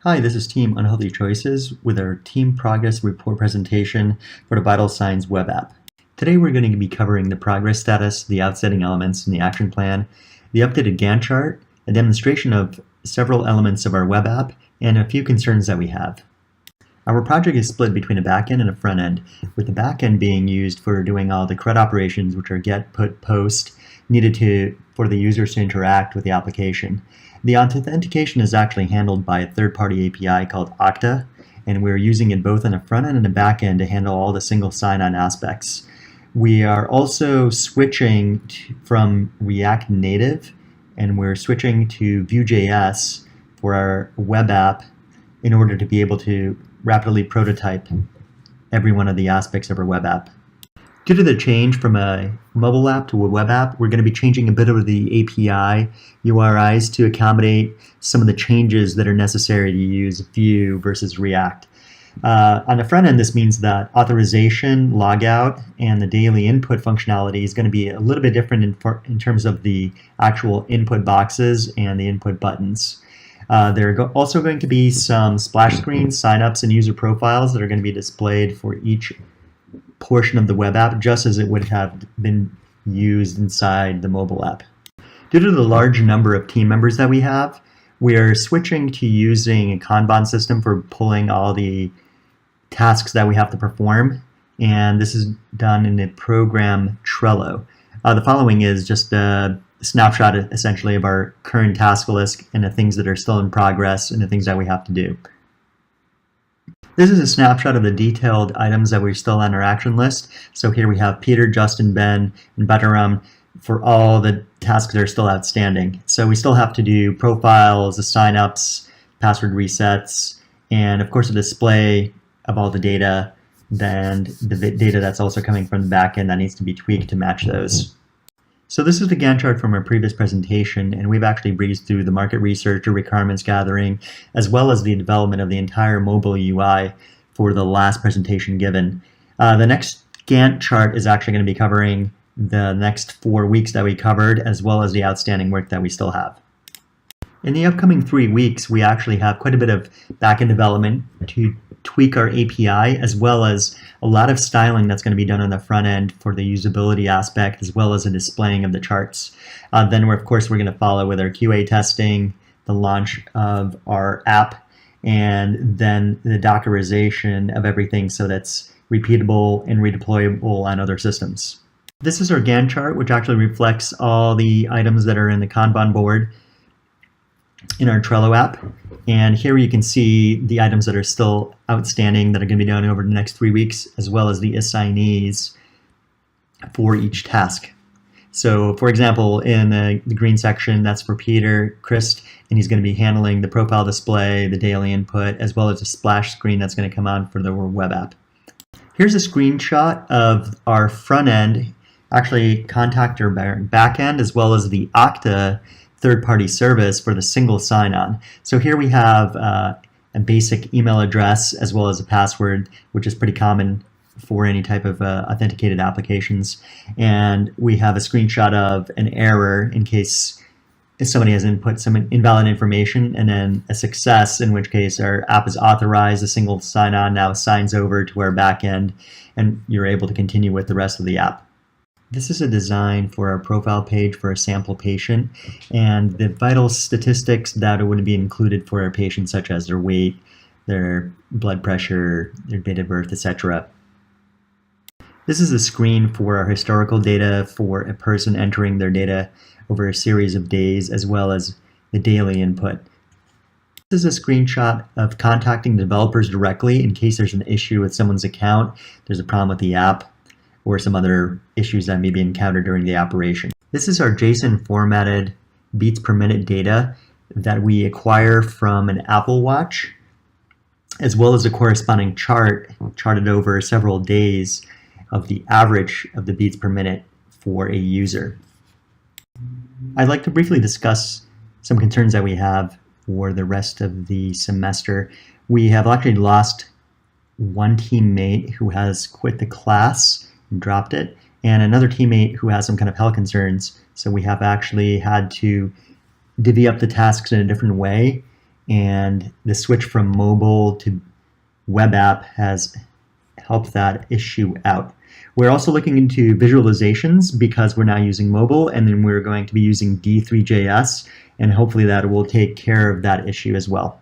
Hi, this is Team Unhealthy Choices with our Team Progress Report presentation for the Vital Signs web app. Today we're going to be covering the progress status, the outsetting elements in the action plan, the updated Gantt chart, a demonstration of several elements of our web app, and a few concerns that we have. Our project is split between a backend and a front end, with the backend being used for doing all the CRUD operations, which are get, put, post, needed for the users to interact with the application. The authentication is actually handled by a third-party API called Okta, and we're using it both on the front end and the back end to handle all the single sign-on aspects. We are also switching from React Native, and we're switching to Vue.js for our web app in order to be able to rapidly prototype every one of the aspects of our web app. Due to the change from a mobile app to a web app, we're going to be changing a bit of the API URIs to accommodate some of the changes that are necessary to use Vue versus React. On the front end, this means that authorization, logout, and the daily input functionality is going to be a little bit different in terms of the actual input boxes and the input buttons. There are also going to be some splash screens, signups, and user profiles that are going to be displayed for each portion of the web app, just as it would have been used inside the mobile app. Due to the large number of team members that we have, we are switching to using a Kanban system for pulling all the tasks that we have to perform, and this is done in the program Trello. The following is just a snapshot, essentially, of our current task list and the things that are still in progress and the things that we have to do. This is a snapshot of the detailed items that we're still on our action list. So here we have Peter, Justin, Ben, and Bataram for all the tasks that are still outstanding. So we still have to do profiles, the signups, password resets, and of course a display of all the data, and the data that's also coming from the backend that needs to be tweaked to match those. So this is the Gantt chart from our previous presentation, and we've actually breezed through the market research or requirements gathering, as well as the development of the entire mobile UI for the last presentation given. The next Gantt chart is actually going to be covering the next 4 weeks that we covered, as well as the outstanding work that we still have. In the upcoming 3 weeks, we actually have quite a bit of backend development to tweak our API, as well as a lot of styling that's going to be done on the front end for the usability aspect, as well as the displaying of the charts. Then we're going to follow with our QA testing, the launch of our app, and then the Dockerization of everything so that's repeatable and redeployable on other systems. This is our Gantt chart, which actually reflects all the items that are in the Kanban board in our Trello app. And here you can see the items that are still outstanding that are going to be done over the next 3 weeks, as well as the assignees for each task. So for example, in the green section, that's for Peter Christ, and he's going to be handling the profile display, the daily input, as well as a splash screen that's going to come on for the web app. Here's a screenshot of our front end, actually contact our back end, as well as the Okta third-party service for the single sign-on. So here we have a basic email address as well as a password, which is pretty common for any type of authenticated applications. And we have a screenshot of an error in case somebody has input some invalid information, and then a success, in which case our app is authorized, a single sign-on now signs over to our backend, and you're able to continue with the rest of the app. This is a design for our profile page for a sample patient, and the vital statistics that would be included for our patient, such as their weight, their blood pressure, their date of birth, etc. This is a screen for our historical data for a person entering their data over a series of days, as well as the daily input. This is a screenshot of contacting developers directly in case there's an issue with someone's account, there's a problem with the app, or some other issues that may be encountered during the operation. This is our JSON formatted beats per minute data that we acquire from an Apple Watch, as well as a corresponding chart charted over several days of the average of the beats per minute for a user. I'd like to briefly discuss some concerns that we have for the rest of the semester. We have actually lost one teammate who has quit the class, dropped it, and another teammate who has some kind of health concerns. So we have actually had to divvy up the tasks in a different way and the switch from mobile to web app has helped that issue out. We're also looking into visualizations because we're now using mobile, and then we're going to be using D3.js, and hopefully that will take care of that issue as well.